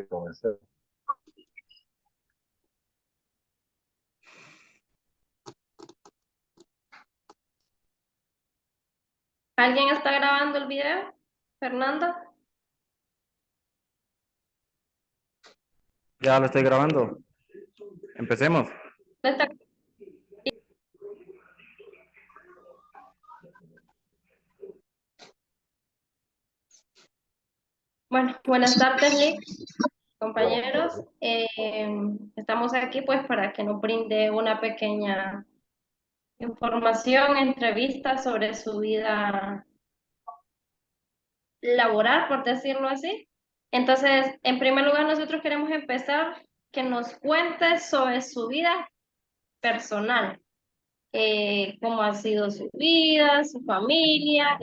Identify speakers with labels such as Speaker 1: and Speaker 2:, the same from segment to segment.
Speaker 1: comencé.
Speaker 2: ¿Alguien está grabando el video? ¿Fernando?
Speaker 3: Ya lo estoy grabando. Empecemos.
Speaker 2: ¿Está- Bueno, buenas tardes, Nick, compañeros. Estamos aquí pues para que nos brinde una pequeña información, entrevista sobre su vida laboral, por decirlo así. Entonces, en primer lugar, nosotros queremos empezar que nos cuente sobre su vida personal. Cómo ha sido su vida, su familia,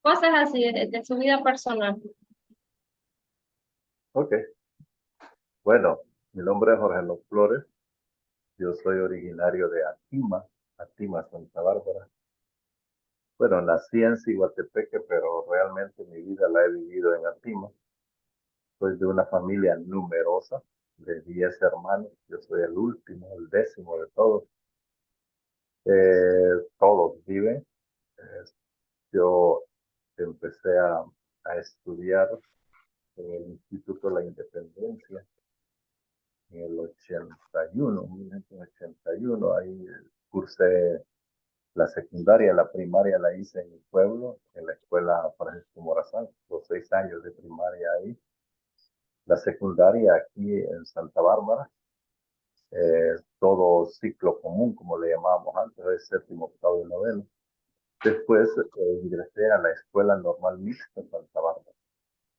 Speaker 2: cosas así de su vida personal.
Speaker 1: Ok. Bueno, mi nombre es Jorge Los Flores. Yo soy originario de Atima, Santa Bárbara. Bueno, nací en Ciguatepeque, pero realmente mi vida la he vivido en Atima. Soy de una familia numerosa, de 10 hermanos. Yo soy el último, el décimo de todos. Todos viven. Eh, yo empecé a estudiar en el Instituto de la Independencia en el 81, 1981. Ahí cursé la secundaria, la primaria la hice en mi pueblo, en la escuela Francisco Morazán, los 6 años de primaria ahí. La secundaria aquí en Santa Bárbara, todo ciclo común, como le llamábamos antes, es séptimo, octavo y noveno. Después ingresé a la Escuela Normal Mixta Santa Bárbara.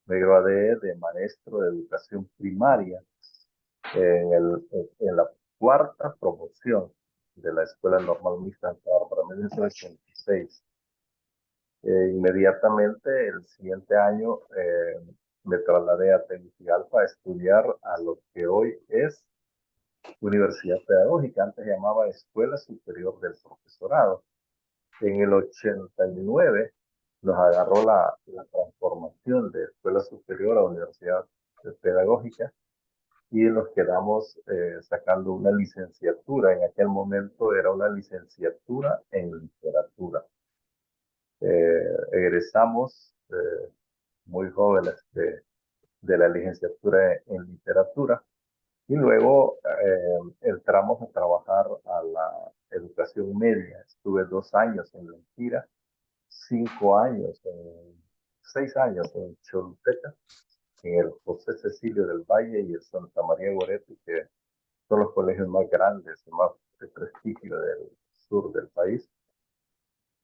Speaker 1: Me gradué de maestro de educación primaria en la cuarta promoción de la Escuela Normal Mixta Santa Bárbara, en 1986. Inmediatamente, el siguiente año, me trasladé a Tegucigalpa a estudiar a lo que hoy es Universidad Pedagógica, antes se llamaba Escuela Superior del Profesorado. En el 89 nos agarró la transformación de Escuela Superior a Universidad Pedagógica y nos quedamos sacando una licenciatura. En aquel momento era una licenciatura en literatura. Egresamos muy jóvenes de la licenciatura en literatura y luego entramos a trabajar a la educación media. Estuve 2 años en Lempira, 5 años, 6 años en Choluteca, en el José Cecilio del Valle y el Santa María Goretti, que son los colegios más grandes y más de prestigio del sur del país.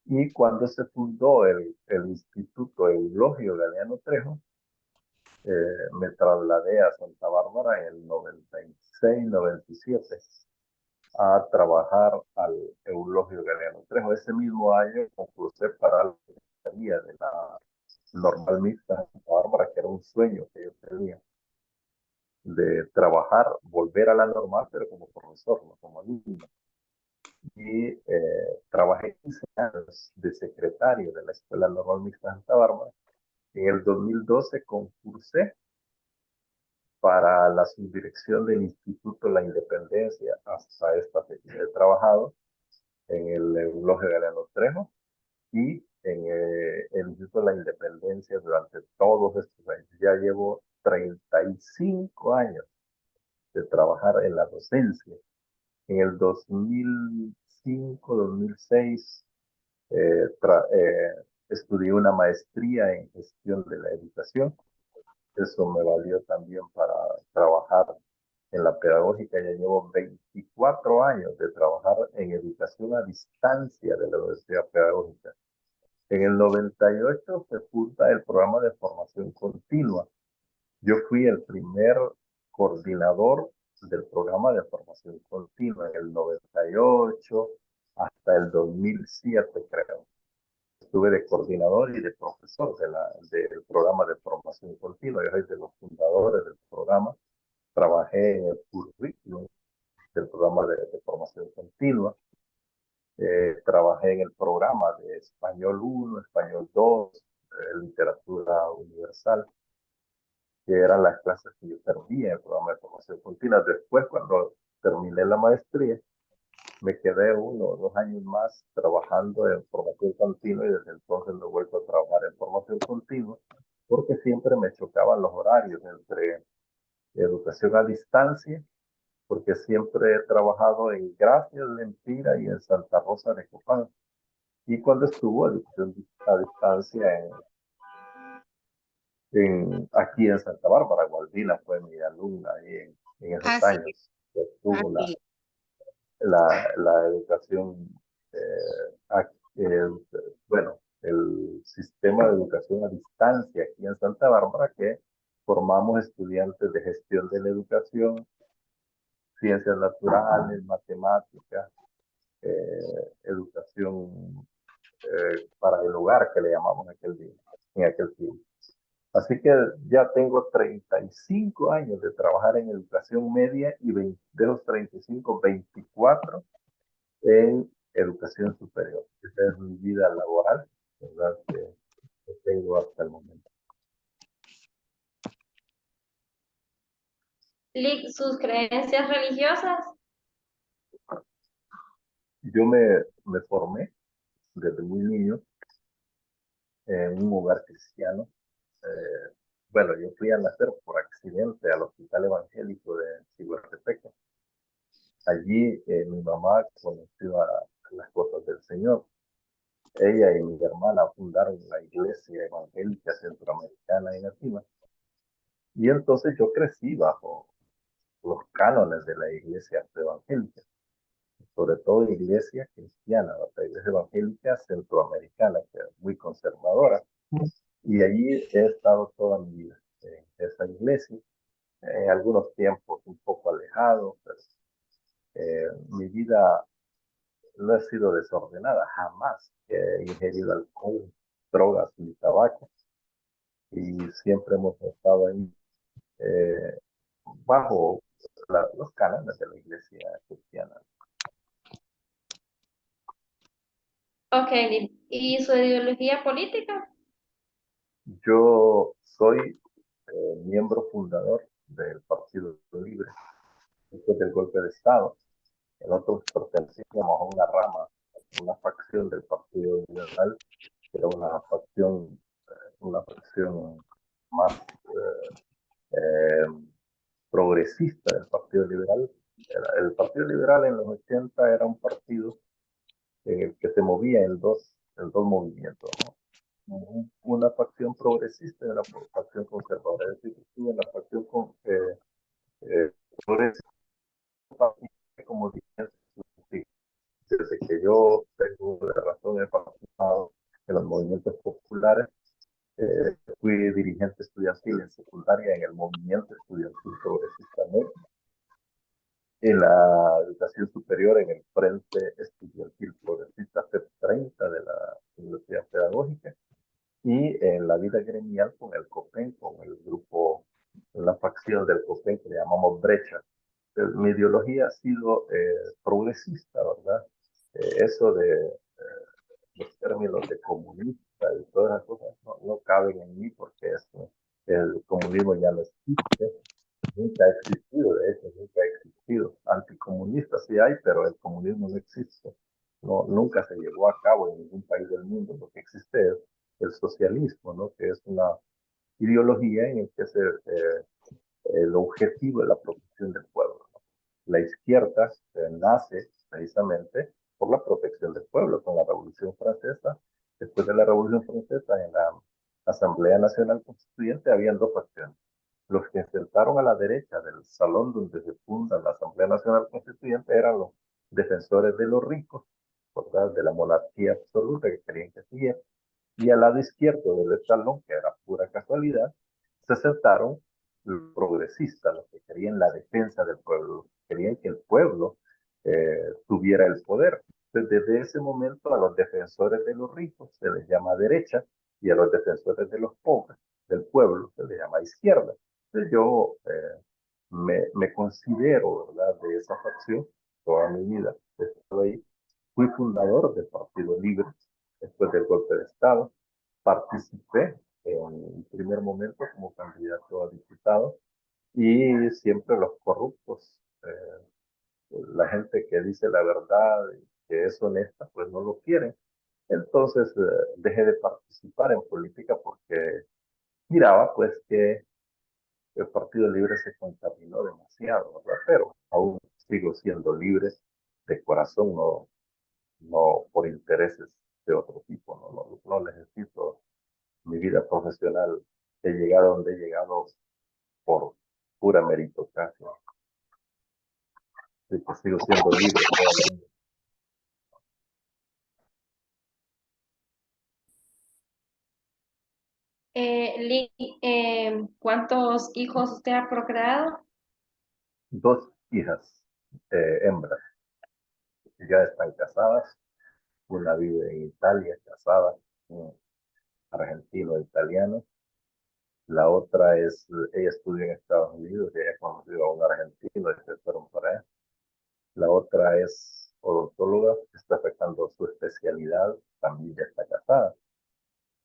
Speaker 1: Y cuando se fundó el Instituto Eulogio Galeano Trejo, me trasladé a Santa Bárbara en el 96, 97 a trabajar al Eulogio Galeano Trejo. Ese mismo año concursé para la secretaría de la Normal Mixta de Santa Bárbara, que era un sueño que yo tenía de trabajar, volver a la normal, pero como profesor, no como alumno. Y trabajé 15 años de secretario de la Escuela Normal Mixta de Santa Bárbara. En el 2012 concursé para la subdirección del Instituto de la Independencia. Hasta esta fecha he trabajado en el Eulogio Galeano Trejo y en el Instituto de la Independencia durante todos estos años. Ya llevo 35 años de trabajar en la docencia. En el 2005, 2006, estudié una maestría en gestión de la educación. Eso me valió también para trabajar en la pedagógica. Ya llevo 24 años de trabajar en educación a distancia de la Universidad Pedagógica. En el 98 se funda el programa de formación continua. Yo fui el primer coordinador del programa de formación continua en el 98 hasta el 2007, creo. Estuve de coordinador y de profesor del programa de formación continua. Yo soy de los fundadores del programa. Trabajé en el currículum del programa de formación continua. Trabajé en el programa de Español 1, Español 2, Literatura Universal. que eran las clases que yo perdí en el programa de formación continua. Después, cuando terminé la maestría, me quedé 1 o 2 años más trabajando en formación continua y desde entonces no he vuelto a trabajar en formación continua porque siempre me chocaban los horarios entre educación a distancia, porque siempre he trabajado en Gracias, Lempira y en Santa Rosa de Copán. Y cuando estuvo educación a distancia aquí en Santa Bárbara, Gualdina fue mi alumna ahí en esos
Speaker 4: Así,
Speaker 1: años que estuvo
Speaker 4: así.
Speaker 1: la educación, bueno, el sistema de educación a distancia aquí en Santa Bárbara, que formamos estudiantes de gestión de la educación, ciencias naturales, matemáticas, educación para el hogar, que le llamamos en aquel tiempo. Así que ya tengo 35 años de trabajar en educación media y de los 35, 24 en educación superior. Esa es mi vida laboral, ¿verdad? Que tengo hasta el momento.
Speaker 2: Lick, sus creencias religiosas.
Speaker 1: Yo me formé desde muy niño en un hogar cristiano. Bueno, yo fui a nacer por accidente al Hospital Evangélico de Ciguatepeque. Allí mi mamá conoció a las cosas del Señor. Ella y mi hermana fundaron la Iglesia Evangélica Centroamericana y Nativa. Y entonces yo crecí bajo los cánones de la Iglesia Evangélica, sobre todo Iglesia cristiana, la Iglesia Evangélica Centroamericana, que es muy conservadora. Y allí he estado toda mi vida en esa iglesia, en algunos tiempos un poco alejado, pero mi vida no ha sido desordenada, jamás he ingerido alcohol, drogas ni tabaco, y siempre hemos estado ahí eh, bajo los cánones de la iglesia cristiana.
Speaker 2: Ok, Lick. ¿Y su ideología política?
Speaker 1: Yo soy miembro fundador del Partido Libre después del golpe de Estado. Nosotros pertenecíamos a una rama, una facción del Partido Liberal, que era una facción más eh, progresista del Partido Liberal. El Partido Liberal en los 80 era un partido que se movía en dos movimientos, ¿no? Una facción progresista y una facción conservadora. Es decir, en la facción progresista, como dije, desde que yo tengo la razón, he participado en los movimientos populares. Fui dirigente estudiantil en secundaria en el movimiento estudiantil progresista, ¿no? En la educación superior en el Frente Estudiantil Progresista FEP30 de la Universidad Pedagógica, y en la vida gremial con el COPEN, con el grupo, la facción del COPEN que le llamamos Brecha. Mi ideología ha sido progresista, ¿verdad? Eso de los términos de comunista y todas esas cosas no caben en mí porque el comunismo ya no existe, nunca ha existido, de hecho, nunca ha existido. Anticomunistas sí hay, pero el comunismo no existe. No, nunca se llevó a cabo en ningún país del mundo. Lo que existe es el socialismo, ¿no? Que es una ideología en la que el objetivo es la protección del pueblo, ¿no? La izquierda nace precisamente por la protección del pueblo con la Revolución Francesa. Después de la Revolución Francesa, en la Asamblea Nacional Constituyente, habían dos facciones: los que sentaron a la derecha del salón donde se funda la Asamblea Nacional Constituyente eran los defensores de los ricos, ¿verdad? De la monarquía absoluta que querían que siguiera. Y al lado izquierdo del salón, que era pura casualidad, se sentaron los progresistas, los que querían la defensa del pueblo, los que querían que el pueblo tuviera el poder. Entonces, desde ese momento a los defensores de los ricos se les llama derecha y a los defensores de los pobres, del pueblo, se les llama izquierda. Entonces yo me considero, ¿verdad?, de esa facción toda mi vida. Estoy ahí. Fui fundador del Partido Libre después del golpe de Estado. Participé en primer momento como candidato a diputado, y siempre los corruptos, la gente que dice la verdad y que es honesta, pues no lo quieren. Entonces dejé de participar en política porque miraba pues que el Partido Libre se contaminó demasiado, ¿verdad? Pero aún sigo siendo libre de corazón, no por intereses de otro tipo, no necesito mi vida profesional. He llegado donde he llegado por pura meritocracia. Así que sigo siendo libre toda la vida.
Speaker 2: Lee, ¿cuántos hijos usted ha procreado?
Speaker 1: 2 hijas, hembras, que ya están casadas. Una vive en Italia, casada, un argentino italiano. La otra ella estudia en Estados Unidos y ella conoció a un argentino y se fueron para allá. La otra es odontóloga, está sacando su especialidad, también ya está casada.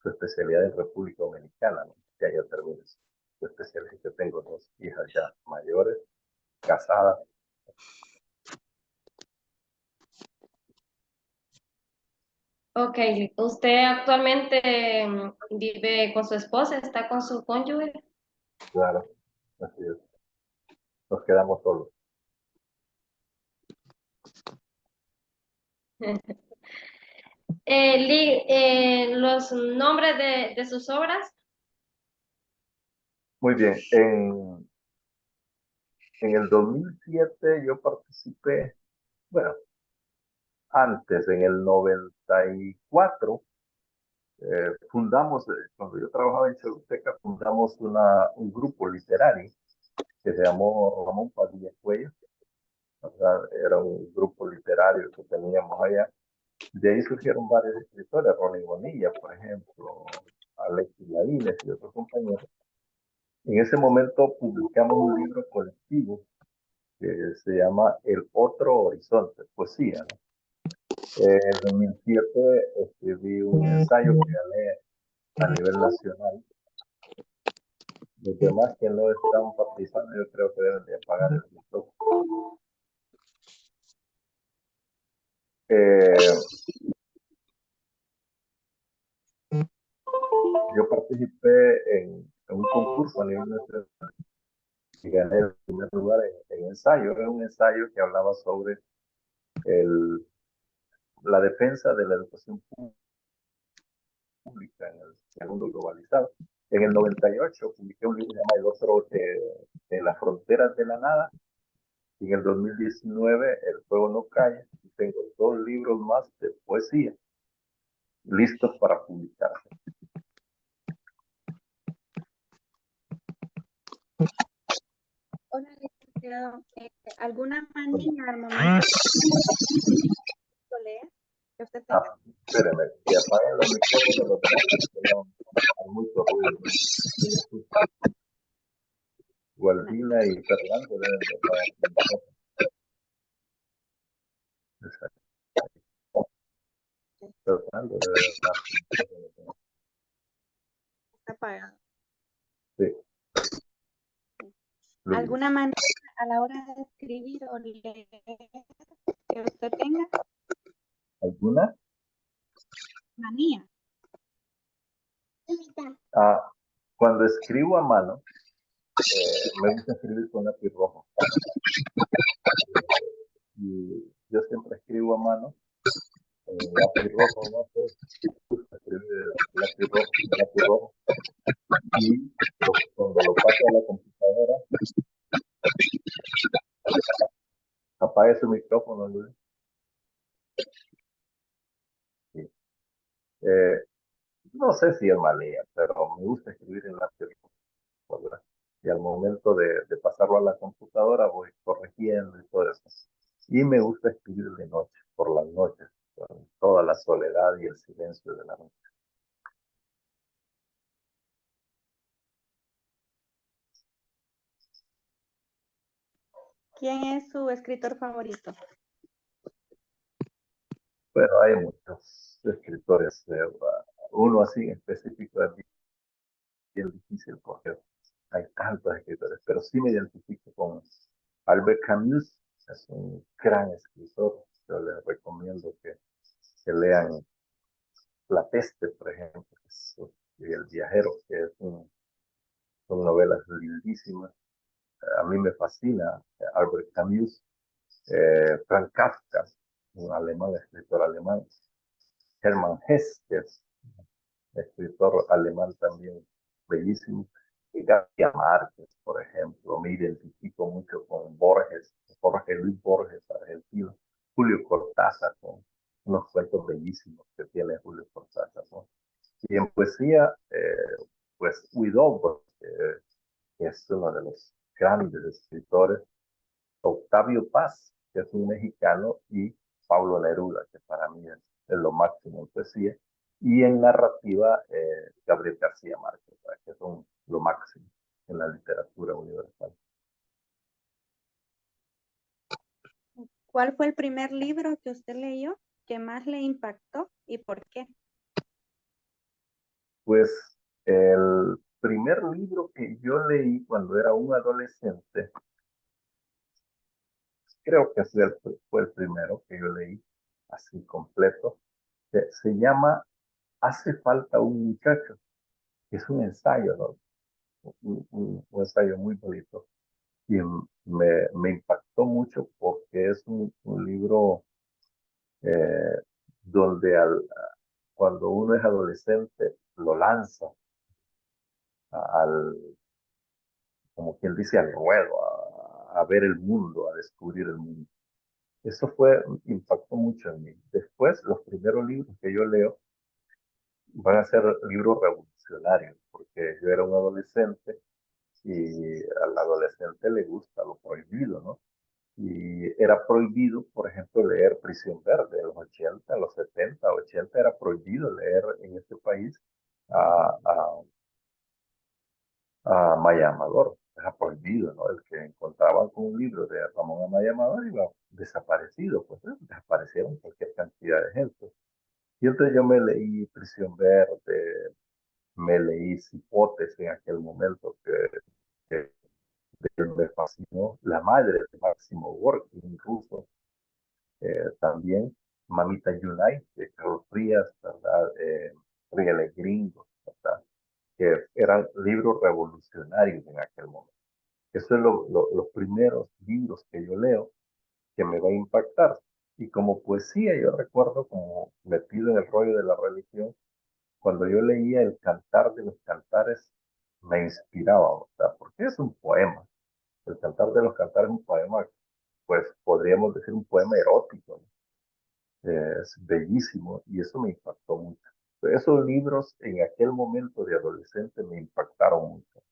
Speaker 1: Su especialidad es República Dominicana, ¿no? Ya termina su especialidad. Yo tengo 2 hijas ya mayores, casadas.
Speaker 2: Ok, ¿usted actualmente vive con su esposa? ¿Está con su cónyuge?
Speaker 1: Claro, así es. Nos quedamos solos.
Speaker 2: Lee, los nombres de sus obras.
Speaker 1: Muy bien, en el 2007 yo participé, bueno, antes, en el 94, fundamos, cuando yo trabajaba en Choluteca, fundamos un grupo literario que se llamó Ramón Padilla Cuello, ¿verdad? Era un grupo literario que teníamos allá. De ahí surgieron varios escritores, Ronnie Bonilla, por ejemplo, Alexis Laínez y otros compañeros. En ese momento publicamos un libro colectivo que se llama El Otro Horizonte, poesía, ¿no? En 2007 escribí un ensayo que gané a nivel nacional. Los demás que no están participando, yo creo que deben de apagar el micrófono. Yo participé en un concurso a nivel nacional y gané el primer lugar en ensayo. Era un ensayo que hablaba sobre la defensa de la educación pública en el mundo globalizado. En el 98 publiqué un libro llamado El Otro de las fronteras de la nada. Y en el 2019 El fuego no calla. Y tengo 2 libros más de poesía listos para publicarse.
Speaker 4: Hola, licenciado. ¿Alguna manía al momento de leer que usted tenga?
Speaker 1: Espérenme, que apaguen los micrófonos los demás porque no hay mucho ruido. Gualdina y Fernando deben de apagar los micrófonos. Exacto. Fernando debe de apagar los micrófonos.
Speaker 4: Está apagado.
Speaker 1: Sí. Luis.
Speaker 4: ¿Alguna manía a la hora de escribir o leer que usted tenga?
Speaker 1: ¿Alguna?
Speaker 4: Manía.
Speaker 1: Cuando escribo a mano, me gusta escribir con lápiz rojo. Y yo siempre escribo a mano, lápiz rojo, no sé, me gusta escribir lápiz rojo. Y cuando lo paso a la computadora, apague su micrófono, Luis. Sí. No sé si es manía, pero me gusta escribir en lápiz rojo, ¿verdad? Y al momento de pasarlo a la computadora voy corrigiendo y todo eso. Y me gusta escribir de noche, por las noches, con toda la soledad y el silencio de la noche.
Speaker 4: ¿Quién es su escritor favorito?
Speaker 1: Pero hay muchos escritores, uno así en específico es bien difícil porque hay tantos escritores, pero sí me identifico con Albert Camus, es un gran escritor. Yo les recomiendo que lean La Peste, por ejemplo, y El Viajero, que son novelas lindísimas. A mí me fascina Albert Camus, Frank Kafka, un alemán, escritor alemán, Hermann Hesse, que es escritor alemán también bellísimo, y García Márquez, por ejemplo. Me identifico mucho con Borges, Jorge Luis Borges, argentino, Julio Cortázar, con unos cuentos bellísimos que tiene Julio Cortázar, ¿no? Y en poesía, pues Huidobro, que es uno de los grandes escritores, Octavio Paz, que es un mexicano, y Pablo Neruda, que para mí es lo máximo en poesía, y en narrativa Gabriel García Márquez, ¿verdad? Que son lo máximo en la literatura universal.
Speaker 4: ¿Cuál fue el primer libro que usted leyó que más le impactó y por qué?
Speaker 1: Pues el primer libro que yo leí cuando era un adolescente, creo que fue el primero que yo leí así completo, que se llama Hace falta un muchacho, que es un ensayo, ¿no? Un ensayo muy bonito. Y me impactó mucho porque es un libro eh, donde cuando uno es adolescente lo lanza al, como quien dice, al ruedo, a ver el mundo, a descubrir el mundo. Eso impactó mucho en mí. Después, los primeros libros que yo leo van a ser libros revolucionarios, porque yo era un adolescente y al adolescente le gusta lo prohibido, ¿no? Y era prohibido, por ejemplo, leer Prisión Verde. En los 80, en los 70, 80 era prohibido leer en este país a, a, a Amaya Amador. Era prohibido, ¿no? El que encontraban con un libro de Ramón Amaya Amador iba desaparecido, pues desaparecieron cualquier cantidad de gente. Y entonces yo me leí Prisión Verde, me leí Cipotes en aquel momento, que me fascinó. La madre de Máximo Gorki, un ruso, también Mamita Yunay, de Carlos Frías, ¿verdad? Ríele Gringo, ¿verdad? Que eran libros revolucionarios en aquel momento. Eso es los primeros libros que yo leo que me va a impactar. Y como poesía, yo recuerdo, como metido en el rollo de la religión, cuando yo leía El Cantar de los Cantares, me inspiraba, ¿verdad? Porque es un poema. El Cantar de los Cantares es un poema, pues podríamos decir un poema erótico, ¿no? Es bellísimo y eso me impactó mucho. Esos libros en aquel momento de adolescente me impactaron mucho.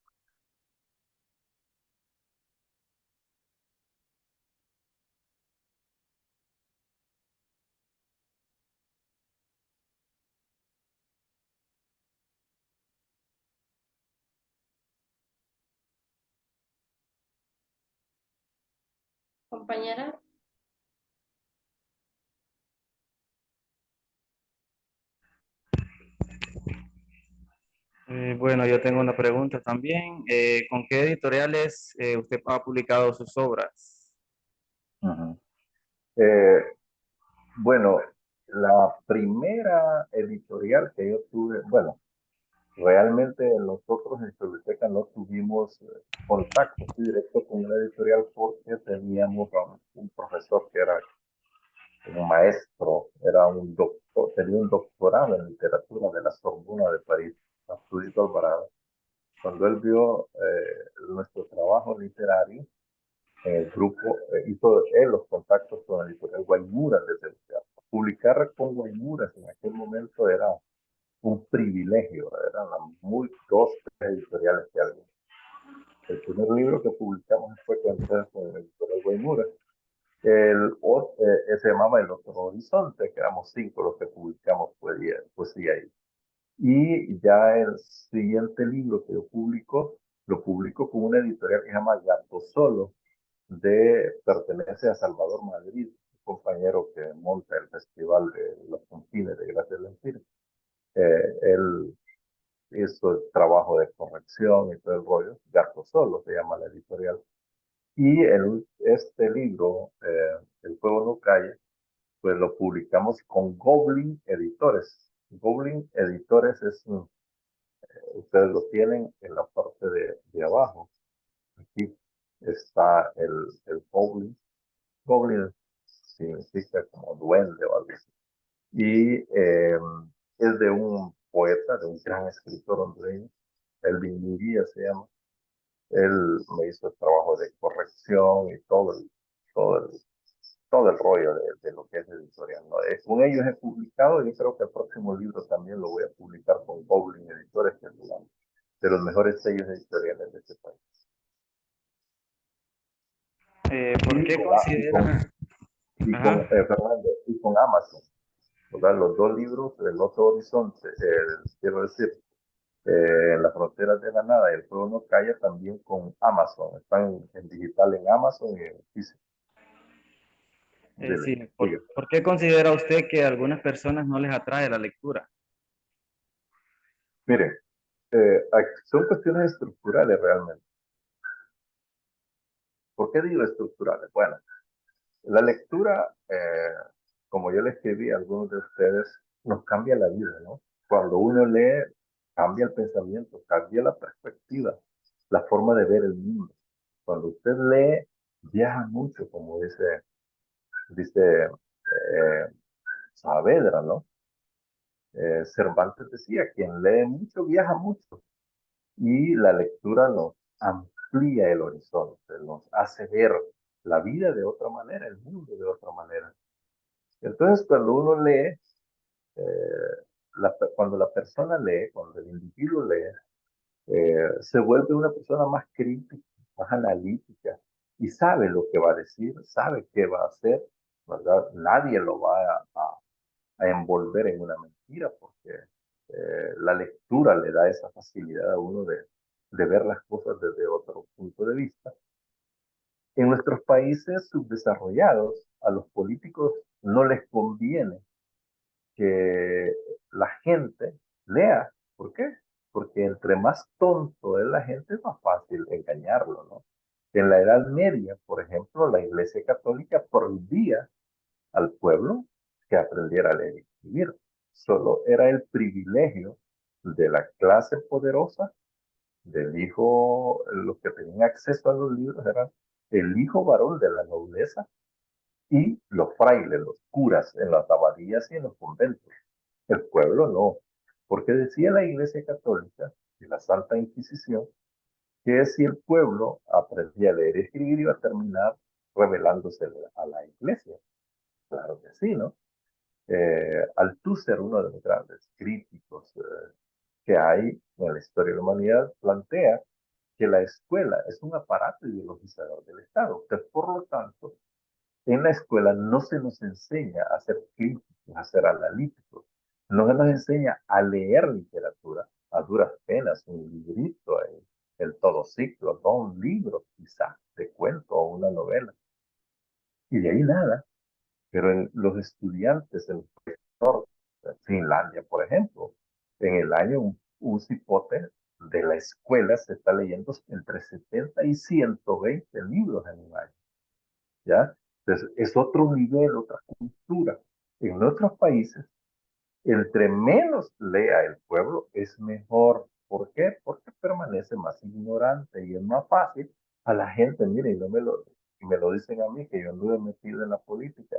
Speaker 2: Compañera,
Speaker 3: Bueno, yo tengo una pregunta también. ¿Con qué editoriales usted ha publicado sus obras?
Speaker 1: Ujú. Eh, bueno, la primera editorial que yo tuve, bueno, realmente nosotros en Biblioteca no tuvimos contacto directo con una editorial porque teníamos a un profesor que era un maestro, era un doctor, tenía un doctorado en literatura de la Sorbona de París, Artudito Alvarado. Cuando él vio nuestro trabajo literario en el grupo, hizo él los contactos con la editorial Guaymuras desde el teatro. Publicar con Guaymuras en aquel momento era un privilegio, eran dos, tres editoriales que había. El primer libro que publicamos fue con la editorial Guaymuras. Se llamaba El Otro Horizonte, que éramos 5 los que publicamos poesía ahí. Y ya el siguiente libro que yo lo publico con una editorial que se llama Gato Solo, pertenece a Salvador Madrid, un compañero que monta el Festival de los Confines de Gracia del Empire. Él hizo el trabajo de corrección y todo el rollo. Gato Solo se llama la editorial. Y este libro, El Fuego no calla, pues lo publicamos con Goblin Editores. Goblin Editores ustedes lo tienen en la parte de abajo. Aquí está el Goblin. Goblin significa como duende o algo así. Y es de un poeta, de un gran escritor hondureño, Elvin Munguía se llama. Él me hizo el trabajo de corrección y todo el, todo el rollo de lo que es editorial, ¿no? Con ellos he publicado y yo creo que el próximo libro también lo voy a publicar con Goblin Editores, que es uno de los mejores sellos editoriales de este país.
Speaker 3: ¿Por qué considera? Ajá.
Speaker 1: Fernando, y con Amazon, ¿verdad? Los dos libros, El Otro Horizonte, quiero decir, en las fronteras de la nada, El Fuego no calla, también con Amazon, están en digital en Amazon y en físico.
Speaker 3: Sí, ¿por qué considera usted que a algunas personas no les atrae la lectura?
Speaker 1: Miren, son cuestiones estructurales realmente. ¿Por qué digo estructurales? Bueno, la lectura, como yo le escribí a algunos de ustedes, nos cambia la vida, ¿no? Cuando uno lee, cambia el pensamiento, cambia la perspectiva, la forma de ver el mundo. Cuando usted lee, viaja mucho, como dice Saavedra, ¿no? Cervantes decía, quien lee mucho, viaja mucho. Y la lectura nos amplía el horizonte, nos hace ver la vida de otra manera, el mundo de otra manera. Entonces, cuando uno lee, cuando la persona lee, cuando el individuo lee, se vuelve una persona más crítica, más analítica y sabe lo que va a decir, sabe qué va a hacer, ¿verdad? Nadie lo va a envolver en una mentira porque la lectura le da esa facilidad a uno de ver las cosas desde otro punto de vista. En nuestros países subdesarrollados, a los políticos no les conviene que la gente lea. ¿Por qué? Porque entre más tonto es la gente, es más fácil engañarlo, ¿no? En la Edad Media, por ejemplo, la Iglesia Católica prohibía al pueblo que aprendiera a leer y escribir. Solo era el privilegio de la clase poderosa, del hijo, los que tenían acceso a los libros eran el hijo varón de la nobleza y los frailes, los curas en las abadías y en los conventos. El pueblo no, porque decía la Iglesia Católica y la Santa Inquisición que si el pueblo aprendía a leer y escribir iba a terminar rebelándose a la Iglesia. Claro que sí, ¿no? Althusser, uno de los grandes críticos que hay en la historia de la humanidad, plantea que la escuela es un aparato ideologizador del Estado, que por lo tanto en la escuela no se nos enseña a ser críticos, a ser analíticos, no se nos enseña a leer literatura, a duras penas, un librito en todo ciclo, no un libro quizá de cuento o una novela. Y de ahí nada. Pero en los estudiantes en Finlandia, por ejemplo, en el año un cipote de la escuela se está leyendo entre 70 y 120 libros en un año. ¿Ya? Entonces, es otro nivel, otra cultura. En nuestros países, entre menos lea el pueblo, es mejor. ¿Por qué? Porque permanece más ignorante y es más fácil a la gente, mire, y no me lo dicen a mí, que yo anduve metido en la política.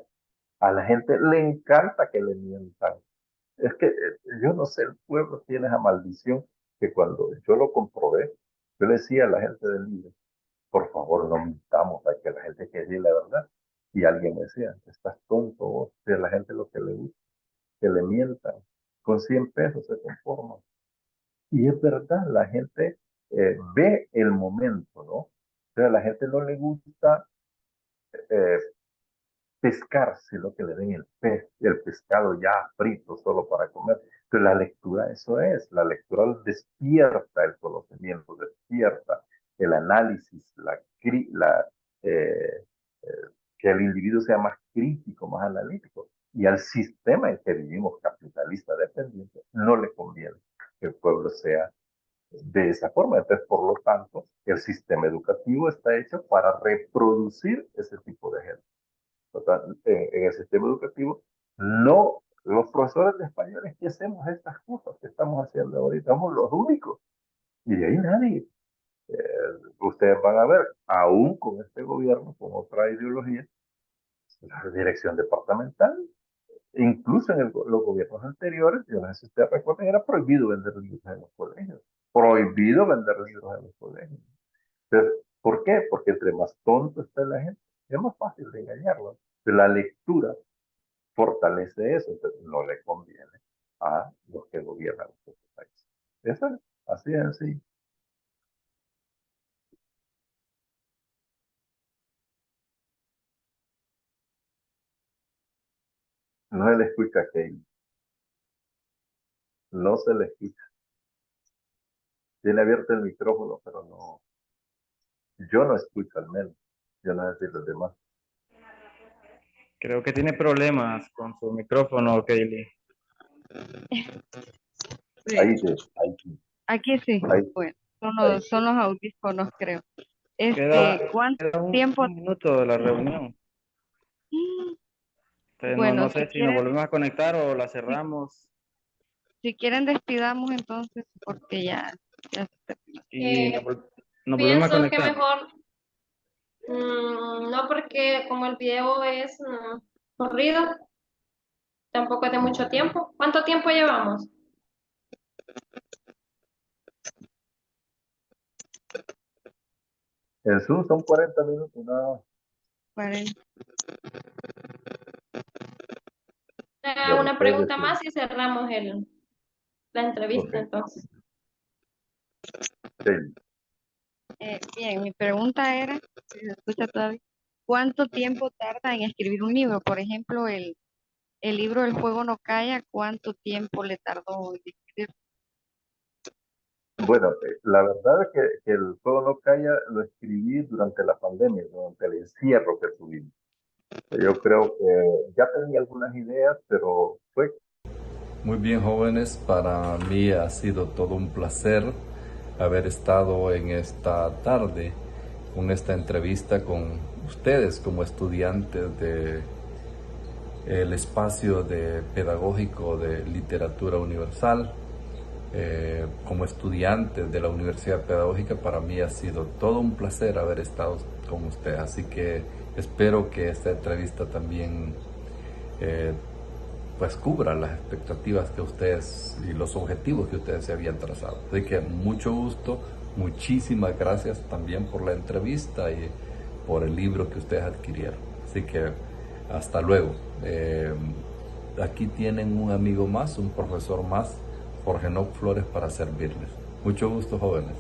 Speaker 1: A la gente le encanta que le mientan. Es que yo no sé, el pueblo tiene esa maldición que cuando yo lo comprobé, yo le decía a la gente del libro, por favor, no mintamos, hay que la gente que diga la verdad. Y alguien me decía, estás tonto vos, si a la gente lo que le gusta, que le mientan, con 100 pesos se conforman. Y es verdad, la gente ve el momento, ¿no? O sea, a la gente no le gusta eh, pescar, sino que le den el pescado ya frito solo para comer. Entonces la lectura, eso es, la lectura despierta el conocimiento, despierta el análisis, eh, eh, que el individuo sea más crítico, más analítico. Y al sistema en que vivimos, capitalista dependiente, no le conviene. que el pueblo sea de esa forma. Entonces, por lo tanto, el sistema educativo está hecho para reproducir ese tipo de gente. En el sistema educativo, no, los profesores de español es que hacemos estas cosas que estamos haciendo ahorita, somos los únicos. Y de ahí nadie. Ustedes van a ver, aún con este gobierno, con otra ideología, la dirección departamental, incluso en los gobiernos anteriores, yo no sé si ustedes recuerdan, era prohibido vender libros en los colegios. Prohibido vender libros en los colegios. Entonces, ¿por qué? Porque entre más tonto está la gente, es más fácil de engañarlo. La lectura fortalece eso, entonces no le conviene a los que gobiernan nuestro país. Eso es así en sí. No se le escucha a Kate. No se le escucha. Tiene abierto el micrófono, pero no. Yo no escucho al menos. Yo no sé si los demás.
Speaker 3: Creo que tiene problemas con su micrófono, Kaylee.
Speaker 1: Ahí sí, ahí sí.
Speaker 5: Aquí sí,
Speaker 1: Ahí,
Speaker 5: bueno,
Speaker 1: ahí.
Speaker 5: son los audífonos, creo. ¿Cuánto
Speaker 3: Queda
Speaker 5: tiempo?
Speaker 3: un minuto de la reunión. Entonces, no,
Speaker 5: Bueno,
Speaker 3: no sé si nos volvemos a conectar o la
Speaker 5: si,
Speaker 3: cerramos
Speaker 5: si quieren despidamos entonces, porque ya se terminó.
Speaker 3: y nos volvemos a
Speaker 2: Pienso que
Speaker 3: conectar.
Speaker 2: mejor, no, porque como el video es corrido, tampoco es de mucho tiempo. ¿Cuánto tiempo llevamos?
Speaker 1: En Zoom son 40 minutos, nada.
Speaker 5: 40.
Speaker 1: Bueno,
Speaker 2: Una
Speaker 1: ustedes
Speaker 2: pregunta
Speaker 1: deciden.
Speaker 2: más y cerramos la entrevista
Speaker 1: Ok.
Speaker 2: entonces.
Speaker 1: Sí.
Speaker 5: Bien, mi pregunta era, si se escucha todavía, ¿cuánto tiempo tarda en escribir un libro? Por ejemplo, el libro El fuego no calla, ¿cuánto tiempo le tardó en escribir?
Speaker 1: Bueno, la verdad es que el Fuego no calla lo escribí durante la pandemia, durante el encierro que tuvimos. Yo creo que ya tenía algunas ideas, pero fue.
Speaker 6: Muy bien, jóvenes, para mí ha sido todo un placer haber estado en esta tarde con esta entrevista con ustedes como estudiantes de el espacio pedagógico de literatura universal. Como estudiantes de la Universidad Pedagógica, para mí ha sido todo un placer haber estado con ustedes, así que espero que esta entrevista también pues cubra las expectativas que ustedes y los objetivos que ustedes se habían trazado. Así que mucho gusto, muchísimas gracias también por la entrevista y por el libro que ustedes adquirieron. Así que hasta luego. Aquí tienen un amigo más, un profesor más, Jorge Noc Flores, para servirles. Mucho gusto, jóvenes.